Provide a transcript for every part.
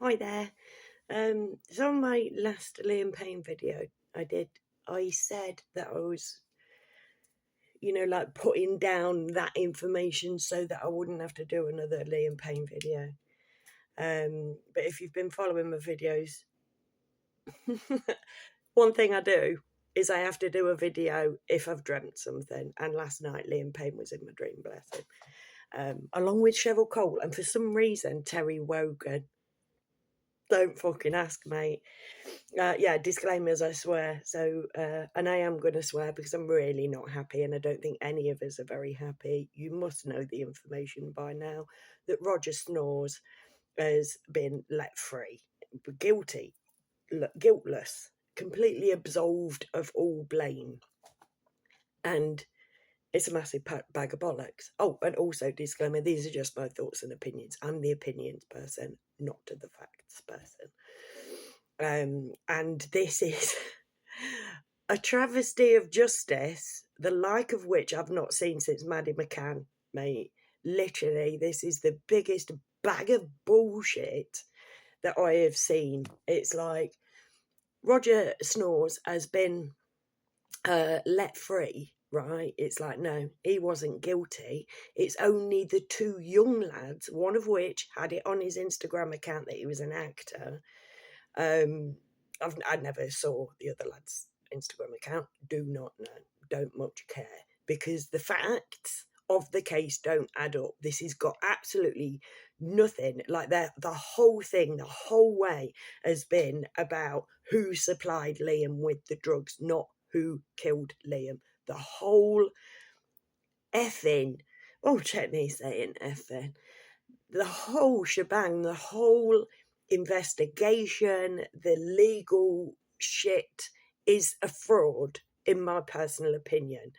Hi there. So on my last Liam Payne video I said that I was, like putting down that information so that I wouldn't have to do another Liam Payne video. But if you've been following my videos, one thing I do is I have to do a video if I've dreamt something. And last night Liam Payne was in my dream, bless him. Along with Cheryl Cole and for some reason Terry Wogan. Don't fucking ask, mate. Yeah, disclaimers, I swear. So, and I am going to swear because I'm really not happy, and I don't think any of us are very happy. You must know the information by now that Roger Snores has been let free, guiltless, completely absolved of all blame. And it's a massive bag of bollocks. Oh, and also disclaimer, these are just my thoughts and opinions. I'm the opinions person, not the facts person. And this is a travesty of justice, the like of which I've not seen since Maddie McCann, mate. Literally, this is the biggest bag of bullshit that I have seen. It's like Roger Snores has been let free, right? It's like, no, he wasn't guilty. It's only the two young lads, one of which had it on his Instagram account that he was an actor. I never saw the other lad's Instagram account. Do not know. Don't much care because the facts of the case don't add up. This has got absolutely nothing. Like the whole thing, the whole way has been about who supplied Liam with the drugs, not who killed Liam. The whole effing, check me saying effing, the whole shebang, the whole investigation, the legal shit is a fraud, in my personal opinion,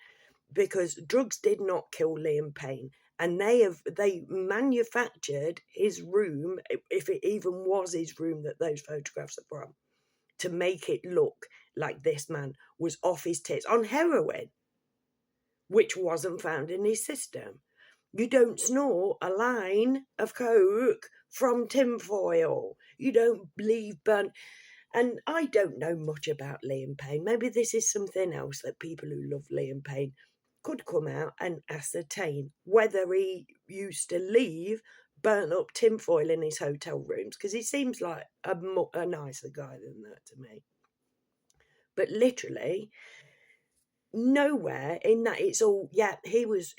because drugs did not kill Liam Payne. And they manufactured his room, if it even was his room that those photographs are from, to make it look like this man was off his tits on heroin, which wasn't found in his system. You don't snort a line of coke from tinfoil. You don't leave burnt. And I don't know much about Liam Payne. Maybe this is something else that people who love Liam Payne could come out and ascertain whether he used to leave burnt up tinfoil in his hotel rooms, because he seems like a nicer guy than that to me. But literally, nowhere in that it's all, yeah, he was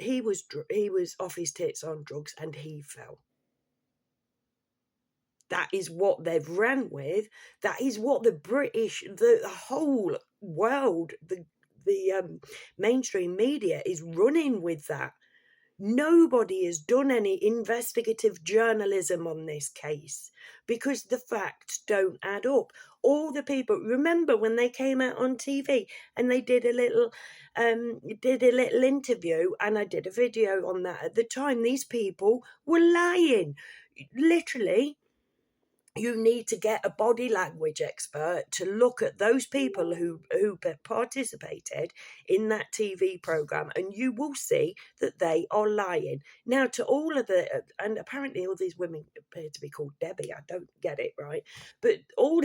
off his tits on drugs and he fell. That is what they've ran with. That is what the British, the whole world, the mainstream media is running with. That nobody has done any investigative journalism on this case because the facts don't add up. All the people, remember when they came out on TV and they did a little interview, and I did a video on that at the time. These people were lying. Literally, you need to get a body language expert to look at those people who participated in that TV program, and you will see that they are lying. Now, to all of the, and apparently all these women appear to be called Debbie. I don't get it, right? But all,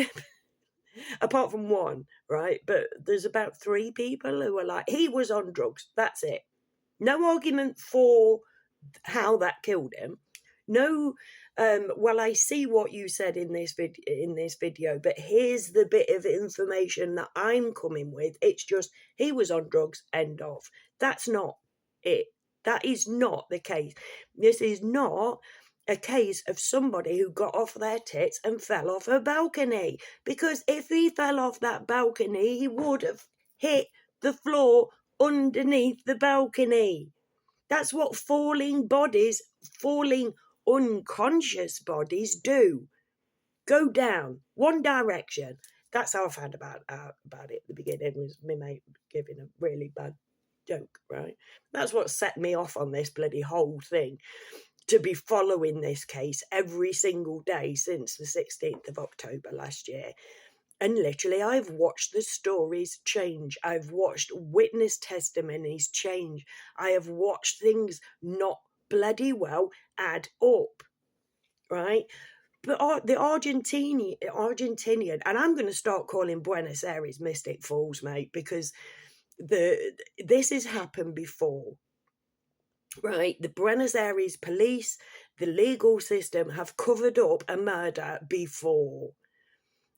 apart from one, right? But there's about 3 people who are like, he was on drugs. That's it. No argument for how that killed him. No, well, I see what you said in this video, but here's the bit of information that I'm coming with. It's just he was on drugs, end of. That's not it. That is not the case. This is not a case of somebody who got off their tits and fell off a balcony, because if he fell off that balcony, he would have hit the floor underneath the balcony. That's what falling unconscious bodies do. Go down one direction. That's how I found about it at the beginning, was my mate giving a really bad joke, right? That's what set me off on this bloody whole thing, to be following this case every single day since the 16th of October last year. And literally, I've watched the stories change. I've watched witness testimonies change. I have watched things not bloody well add up, right? But the Argentinian, and I'm going to start calling Buenos Aires Mystic Falls, mate, because this has happened before, right? The Buenos Aires police, the legal system have covered up a murder before,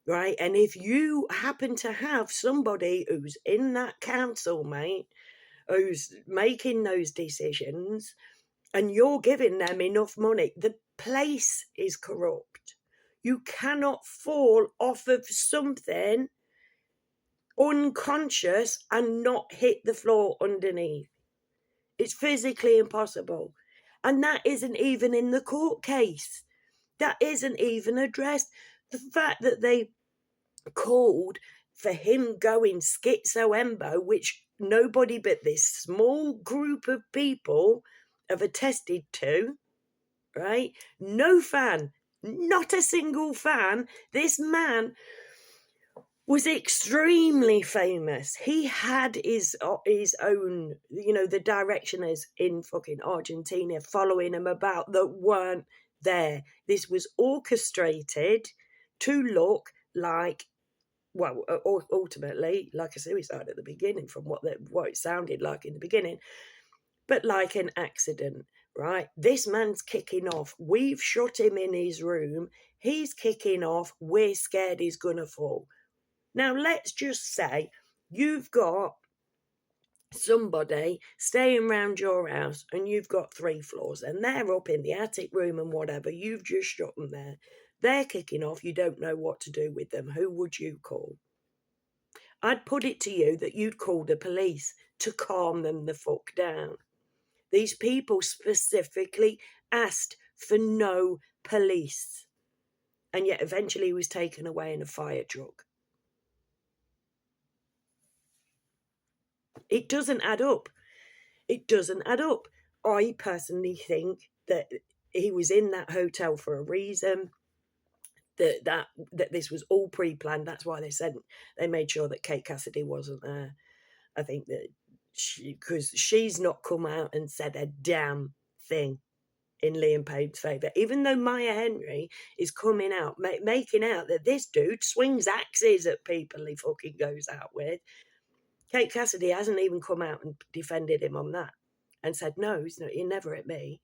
right? And if you happen to have somebody who's in that council, mate, who's making those decisions, and you're giving them enough money, the place is corrupt. You cannot fall off of something unconscious and not hit the floor underneath. It's physically impossible. And that isn't even in the court case. That isn't even addressed. The fact that they called for him going schizo-embo, which nobody but this small group of people have attested to, right? No fan, not a single fan. This man was extremely famous. He had his own, the directioners in fucking Argentina following him about that weren't there. This was orchestrated to look like, well, ultimately, like a suicide at the beginning, from what it sounded like in the beginning, but like an accident, right? This man's kicking off. We've shut him in his room. He's kicking off. We're scared he's gonna fall. Now, let's just say you've got somebody staying around your house and you've got 3 floors and they're up in the attic room and whatever. You've just shut them there. They're kicking off. You don't know what to do with them. Who would you call? I'd put it to you that you'd call the police to calm them the fuck down. These people specifically asked for no police. And yet eventually he was taken away in a fire truck. It doesn't add up. It doesn't add up. I personally think that he was in that hotel for a reason. That this was all pre-planned. That's why they made sure that Kate Cassidy wasn't there. I think that because she's not come out and said a damn thing in Liam Payne's favour, even though Maya Henry is coming out making out that this dude swings axes at people he fucking goes out with. Kate Cassidy hasn't even come out and defended him on that and said, no, he never hit me.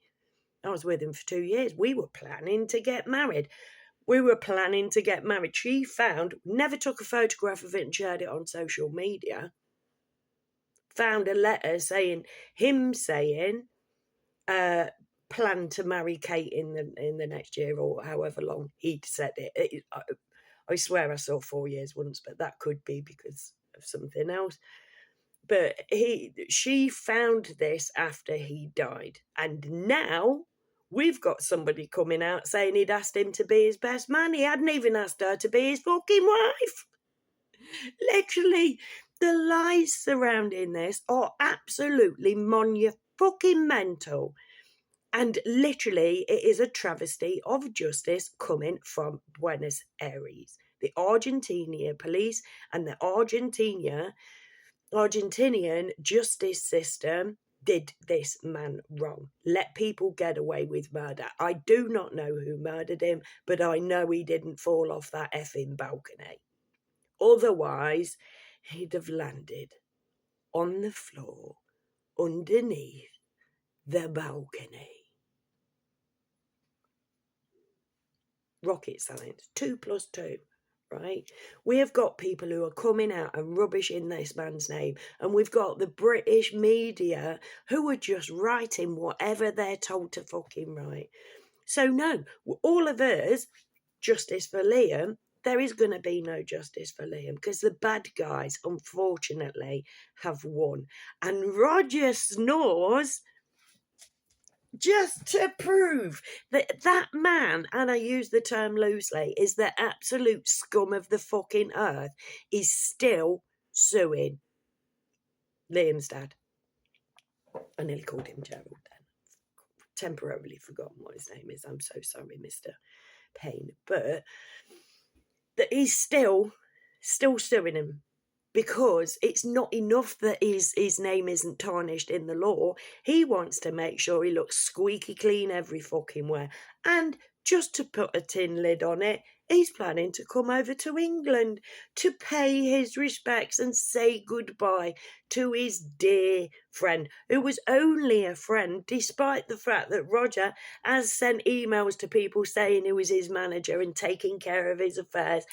I was with him for 2 years. We were planning to get married. She never took a photograph of it and shared it on social media. Found a letter saying, plan to marry Kate in the next year or however long he'd said it. I swear I saw 4 years once, but that could be because of something else. But she found this after he died. And now we've got somebody coming out saying he'd asked him to be his best man. He hadn't even asked her to be his fucking wife. Literally, the lies surrounding this are absolutely monumental. And literally, it is a travesty of justice coming from Buenos Aires. The Argentinian police and the Argentinian justice system did this man wrong. Let people get away with murder. I do not know who murdered him, but I know he didn't fall off that effing balcony. Otherwise, he'd have landed on the floor underneath the balcony. Rocket science, 2 + 2, right? We have got people who are coming out and rubbishing this man's name, and we've got the British media who are just writing whatever they're told to fucking write. So no, all of us, justice for Liam. There is going to be no justice for Liam because the bad guys, unfortunately, have won. And Roger snores just to prove that that man, and I use the term loosely, is the absolute scum of the fucking earth, is still suing Liam's dad. I nearly called him Gerald then. Temporarily forgotten what his name is. I'm so sorry, Mr. Payne. But that he's still suing him because it's not enough that his name isn't tarnished in the law. He wants to make sure he looks squeaky clean every fucking where. And just to put a tin lid on it. He's planning to come over to England to pay his respects and say goodbye to his dear friend, who was only a friend, despite the fact that Roger has sent emails to people saying he was his manager and taking care of his affairs.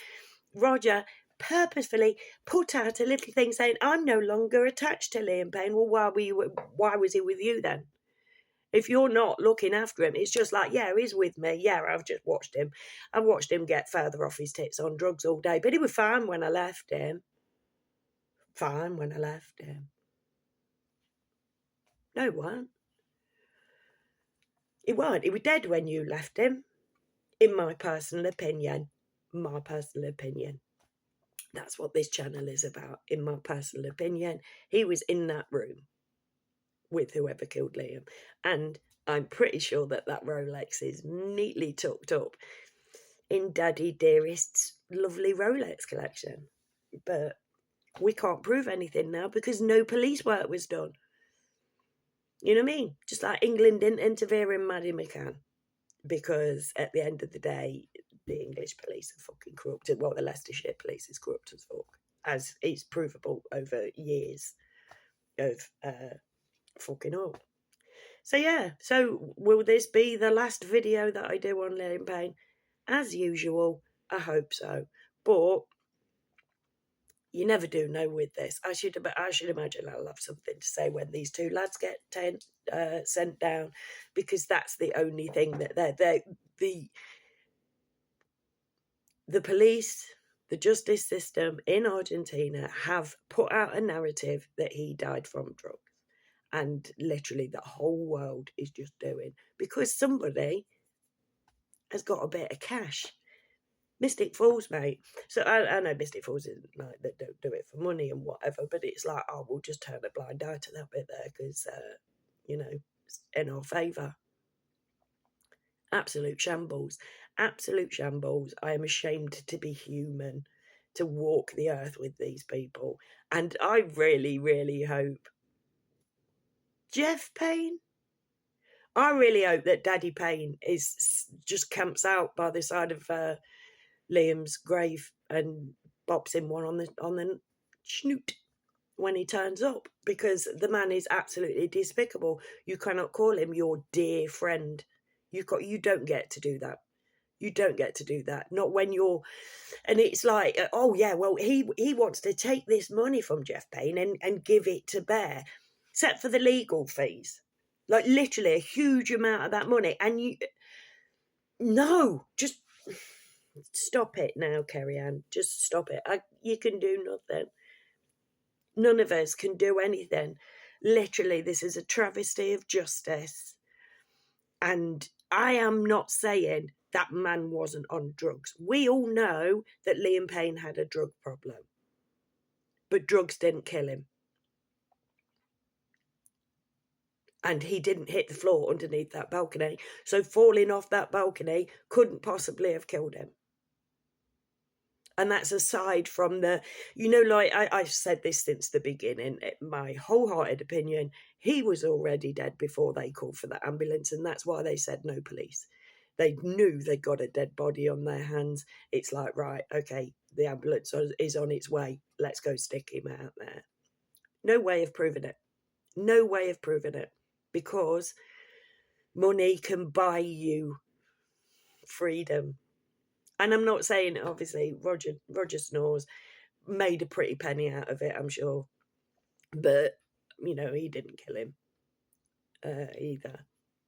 Roger purposefully put out a little thing saying, I'm no longer attached to Liam Payne. Well, why was he with you then? If you're not looking after him, it's just like, yeah, he's with me. Yeah, I've just watched him. I watched him get further off his tits on drugs all day. But he was fine when I left him. Fine when I left him. No, he weren't. He weren't. He was dead when you left him. In my personal opinion. My personal opinion. That's what this channel is about. In my personal opinion. He was in that room with whoever killed Liam. And I'm pretty sure that Rolex is neatly tucked up in Daddy Dearest's lovely Rolex collection. But we can't prove anything now because no police work was done. You know what I mean? Just like England didn't interfere in Maddie McCann. Because at the end of the day, the English police are fucking corrupt. Well, the Leicestershire police is corrupt as fuck. As it's provable over years of fucking up. So yeah, so will this be the last video that I do on Liam Payne? As usual, I hope so. But you never do know with this. I should imagine I'll have something to say when these two lads get sent down, because that's the only thing that the police, the justice system in Argentina have put out a narrative that he died from drugs. And literally the whole world is just doing, because somebody has got a bit of cash. Mystic Falls, mate. So I know Mystic Falls isn't like they don't do it for money and whatever, but it's like, oh, we'll just turn a blind eye to that bit there because, you know, it's in our favour. Absolute shambles. Absolute shambles. I am ashamed to be human, to walk the earth with these people. And I really, really hope Jeff Payne, I really hope that Daddy Payne just camps out by the side of Liam's grave and bops him one on the snoot when he turns up, because the man is absolutely despicable. You cannot call him your dear friend. You don't get to do that. You don't get to do that. Not when you're, and it's like, oh yeah, well he wants to take this money from Jeff Payne and give it to Bear, except for the legal fees. Like literally a huge amount of that money. And just stop it now, Kerry-Ann. Just stop it. You can do nothing. None of us can do anything. Literally, this is a travesty of justice. And I am not saying that man wasn't on drugs. We all know that Liam Payne had a drug problem. But drugs didn't kill him. And he didn't hit the floor underneath that balcony. So falling off that balcony couldn't possibly have killed him. And that's aside from like I've said this since the beginning, my wholehearted opinion, he was already dead before they called for the ambulance. And that's why they said no police. They knew they got a dead body on their hands. It's like, right, okay, the ambulance is on its way. Let's go stick him out there. No way of proving it. No way of proving it. Because money can buy you freedom. And I'm not saying, obviously, Roger Snores made a pretty penny out of it, I'm sure. But, he didn't kill him either.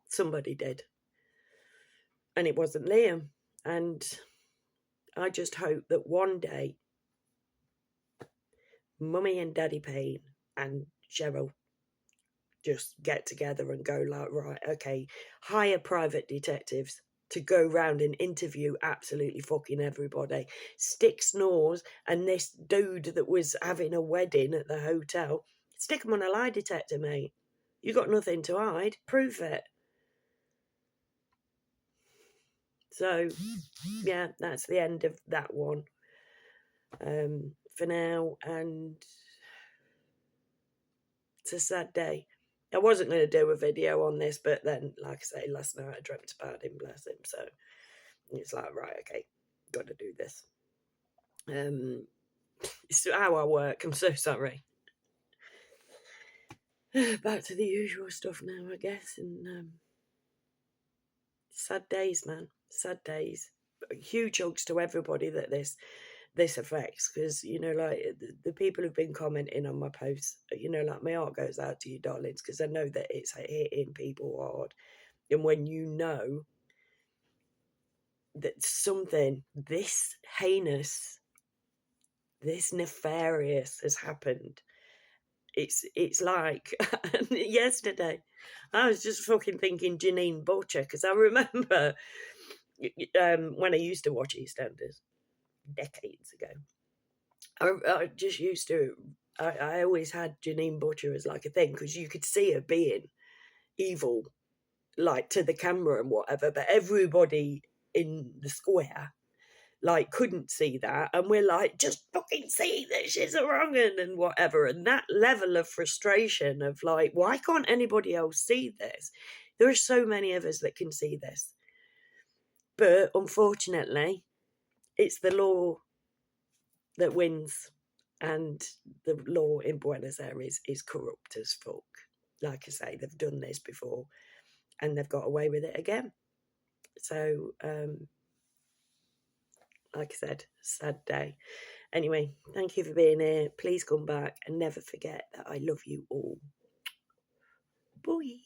Somebody did. And it wasn't Liam. And I just hope that one day, Mummy and Daddy Payne and Cheryl just get together and go like, right, okay, hire private detectives to go round and interview absolutely fucking everybody. Stick Snores and this dude that was having a wedding at the hotel, stick them on a lie detector, mate. You got nothing to hide. Prove it. So, yeah, that's the end of that one for now. And it's a sad day. I wasn't going to do a video on this, but then, like I say, last night I dreamt about him, bless him. So It's like, right, okay, got to do this. It's how I work. I'm so sorry. Back to the usual stuff now, I guess. And sad days, man. Sad days. Huge hugs to everybody that this affects, because like the people who've been commenting on my posts, like my heart goes out to you, darlings, because I know that it's hitting people hard. And when you know that something this heinous, this nefarious has happened, it's like yesterday I was just fucking thinking Janine Butcher, because I remember when I used to watch EastEnders decades ago, I just used to, I always had Janine Butcher as like a thing, because you could see her being evil, like to the camera and whatever, but everybody in the square like couldn't see that, and we're like, just fucking see that she's a wrong and whatever. And that level of frustration of like, why can't anybody else see this? There are so many of us that can see this, but unfortunately it's the law that wins, and the law in Buenos Aires is corrupt as fuck. Like I say, they've done this before and they've got away with it again. So like I said, sad day. Anyway, thank you for being here. Please come back and never forget that I love you all. Bye.